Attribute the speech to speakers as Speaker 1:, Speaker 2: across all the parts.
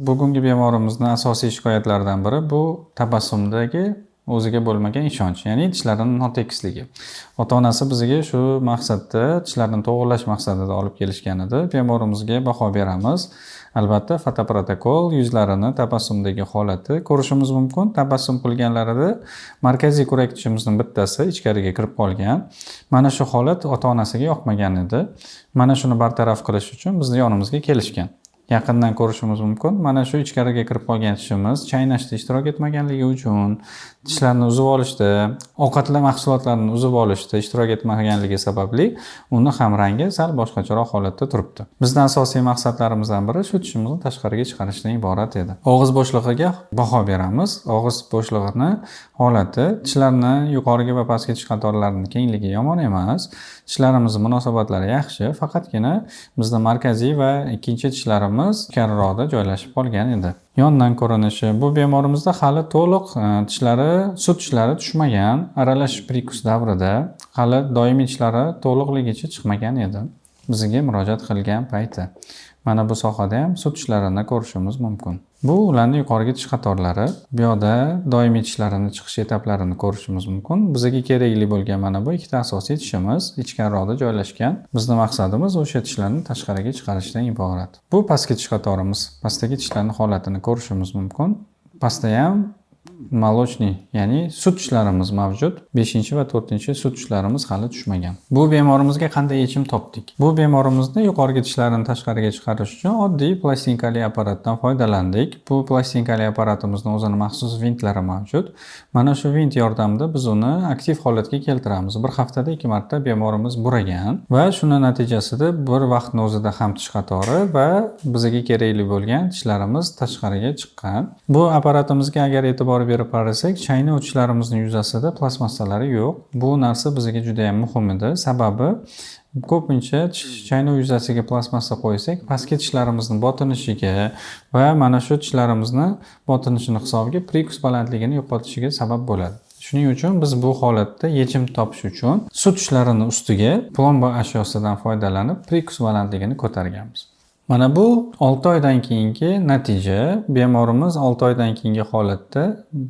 Speaker 1: Bugungi bemorimizni asosiy shikoyatlaridan biri bu tabassumdagi o'ziga bo'lmagan ishonch, ya'ni tishlarining notekisligi. Ota-onasi bizga shu maqsadda tishlarni to'g'irlash maqsadida olib kelishgan edi. Bemorimizga baho beramiz. Albatta, fotoprotokol yuzlarini tabassumdagi holati ko'rishimiz mumkin. Tabassum qilganlarida markaziy ko'rak tishimizning bittasi ichkariga kirib qolgan. Mana shu holat ota-onasiga yoqmagan edi. Mana shuni bartaraf qilish uchun bizni yonimizga kelishgan. Yaqindan ko'rishimiz mumkin. Mana shu ichkariga kirib qolgan tishimiz chaynashda ishtirok etmaganligi uchun, tishlarni uzib olishda, ovqatlar mahsulotlarini uzib olishda ishtirok etmaganligi sababli uni ham rangi sal boshqacharoq holatda turibdi. Bizning asosiy maqsadlarimizdan biri shu tishimizni tashqariga chiqarishdan iborat edi. Og'iz bo'shlig'iga baho beramiz. Og'iz bo'shlig'ini holati, tishlarni yuqoriga va pastki tish qatorlarining kengligi yomon emas. Tishlarimizning munosabatlari yaxshi, faqatgina bizning markaziy va ikkinchi tishlarimiz kattaroqda joylashib qolgan edi. Yondan ko'rinishi, bu bemorimizda hali to'liq tishlari, sut tishlari tushmagan, aralash prikus davrida hali doimiy tishlari to'liqligicha chiqmagan edi. Bizga murojaat qilgan payti. Mana bu sohada ham sut tishlarini ko'rishimiz mumkin. Bu ularning yuqorgi tish qatorlari, bu yoqda doimiy tishlarini chiqish etaplarini ko'rishimiz mumkin. Bizga kerakli bo'lgan mana bu ikkita asosiy tishimiz ichkariroqda joylashgan. Bizning maqsadimiz o'sha tishlarni tashqariga chiqarishdan iborat. Bu pastki tish qatorimiz. Pastdagi tishlarning holatini ko'rishimiz mumkin. Pastda ham molochniy, ya'ni sut tishlarimiz mavjud. 5 va 4 sut tishlarimiz hali tushmagan. Bu bemorimizga qanday yechim topdik? Bu bemorimizni yuqorgi tishlarini tashqariga chiqarish uchun oddiy plastinkali apparatdan foydalandik. Bu plastinkali apparatimizning o'zining maxsus vintlari mavjud. Mana shu vint yordamida biz uni aktiv holatga keltiramiz. Bir haftada 2 marta bemorimiz buragan va shuni natijasida bir vaqtning o'zida ham tish qatori va bizga kerakli bo'lgan tishlarimiz tashqariga chiqqan. Bu apparatimizga agar e'tibor berib qarasak, chayna uchlarimizning yuzasida plastmassalari yo'q. Bu narsa bizga juda ham muhim edi. Sababi ko'pincha chayna yuzasiga plastmassa qo'ysak, pastki tishlarimizni botinishiga va mana shu tishlarimizni botinishini hisobiga prikus balandligini yo'qotishiga sabab bo'ladi. Shuning uchun biz bu holatda yechim topish uchun sut tishlarining ustiga plomba ashyosidan foydalanib prikus balandligini ko'targanmiz. Mana bu 6 oydan keyingi natija. Bemorimiz 6 oydan keyingi holatda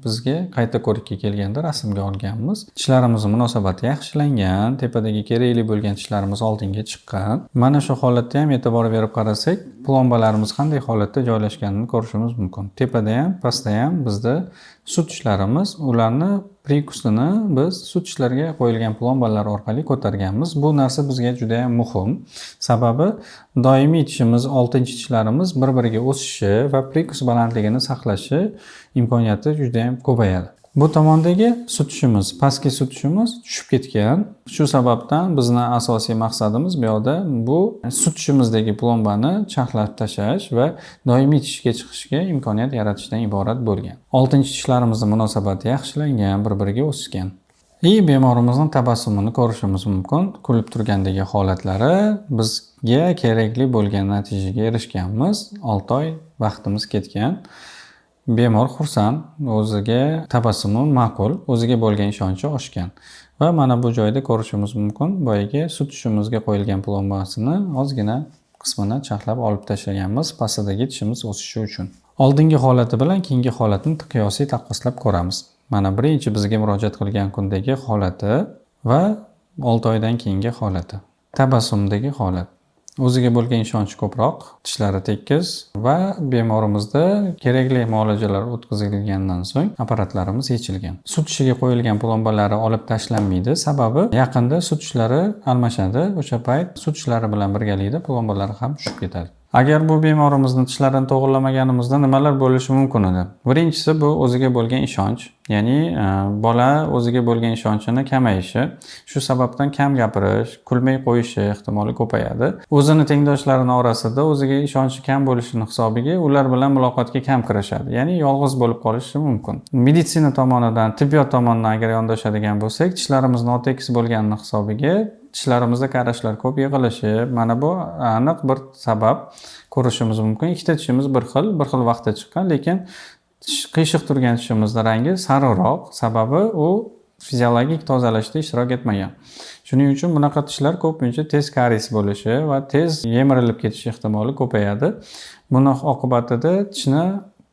Speaker 1: bizga qayta ko'rikka kelganda rasmga olganmiz. Tishlarimizning munosabati yaxshilangan, tepadagi kerakli bo'lgan tishlarimiz oldinga chiqqan. Mana shu holatda ham e'tibor berib qarasak, plombalarimiz qanday holatda joylashganini ko'rishimiz mumkin. Tepada ham, pastda ham bizda sut tishlarimiz, ularni prikusini biz sut tishlarga qo'yilgan plombalar orqali ko'targanmiz. Bu narsa bizga juda ham muhim. Sababi doimiy tishimiz, 6-tishlarimiz bir-biriga o'sishi va prikus balandligini saqlashi imkoniyati juda ham ko'payadi. Bu tomondagi sut tishimiz, pastki sut tishimiz tushib ketgan. Shu sababdan bizning asosiy maqsadimiz bu yoqda bu sut tishimizdagi plombani charxlab tashlash va doimiy tishga chiqishga imkoniyat yaratishdan iborat bo'lgan. 6-tishlarimizning munosabati yaxshilangan, bir-biriga o'sgan. Bemorimizning tabassumini ko'rishimiz mumkin. Kulib turgandagi holatlari bizga kerakli bo'lgan natijaga erishganmiz. 6 oy vaqtimiz ketgan. Bemor xursand, o'ziga tabassumi ma'qul, o'ziga bo'lgan ishonchi oshgan. Va mana bu joyda ko'rishimiz mumkin. Boyagi sut tishimizga qo'yilgan plombasini ozgina qismini charxlab olib tashlaganmiz pastdagi tishimiz o'sishi uchun. Oldingi holati bilan keyingi holatni qiyosiy taqqoslab ko'ramiz. Mana birinchi bizga murojaat qilgan kundagi holati va 6 oydan keyingi holati. Tabassumdagi holat. O'ziga bo'lgan ishonch ko'proq, tishlari tekis va bemorimizda kerakli muolajalar o'tkazilgandan so'ng apparatlarimiz yechilgan. Sut tishiga qo'yilgan plombalari olib tashlanmaydi. Sababi yaqinda sut tishlari almashadi. O'sha payt sut tishlari bilan birgalikda plombalari ham tushib ketadi. Agar bu bemorimizning tishlarini to'g'irlamaganimizda nimalar bo'lishi mumkin edi? Birinchisi bu o'ziga bo'lgan ishonch, ya'ni bola o'ziga bo'lgan ishonchini kamayishi, shu sababdan kam gapirish, kulmay qo'yishi ehtimoli ko'payadi. O'zini tengdoshlarining orasida o'ziga ishonchi kam bo'lishini hisobiga ular bilan muloqotga kam kirishadi, ya'ni yolg'iz bo'lib qolishi mumkin. Meditsina tomonidan, tibbiyot tomonidan agar yondashadigan bo'lsak, tishlarimiz notekis bo'lganini hisobiga tishlarimizda qarashlar ko'p yig'ilishi, mana bu aniq bir sabab ko'rishimiz mumkin. Ikkita tishimiz bir xil vaqtda chiqqan, lekin qiyshiq turgan tishimizning rangi sariqroq, sababi u fiziologik tozalashda ishtirok etmagan. Shuning uchun bunaqa tishlar ko'pincha tez karies bo'lishi va tez yemirilib ketish ehtimoli ko'payadi. Buni oqibatida tishni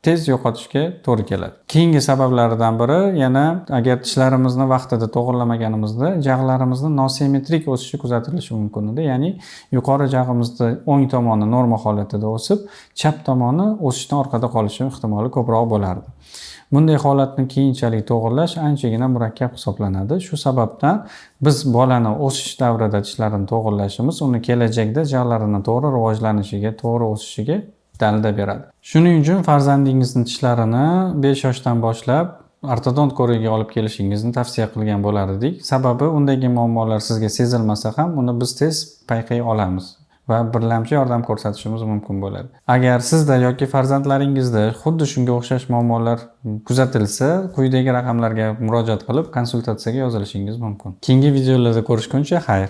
Speaker 1: tez yo'qotishga to'g'ri keladi. Keyingi sabablaridan biri yana agar tishlarimizni vaqtida to'g'irlamaganimizda jag'larimizni nosimmetrik o'sishi kuzatilishi mumkin edi. Ya'ni yuqori jag'imizni o'ng tomoni norma holatida o'sib, chap tomoni o'sishdan orqada qolishi ehtimoli ko'proq bo'lardi. Bunday holatni keyinchalik to'g'irlash anchagina murakkab hisoblanadi. Shu sababdan biz bolani o'sish davrida tishlarini to'g'irlashimiz uni kelajakda jag'larini to'g'ri rivojlanishiga, to'g'ri o'sishiga dalda beradi. Shuning uchun farzandingizni tishlarini 5 yoshdan boshlab ortodont ko'rigiga olib kelishingizni tavsiya qilgan bo'lar edik. Sababi undagi muammolar sizga sezilmasa ham uni biz tez payqay olamiz va birlamchi yordam ko'rsatishimiz mumkin bo'ladi. Agar sizda yoki farzandlaringizda xuddi shunga o'xshash muammolar kuzatilsa, quyidagi raqamlarga murojaat qilib konsultatsiyaga yozilishingiz mumkin. Keyingi videolarda ko'rishguncha xayr.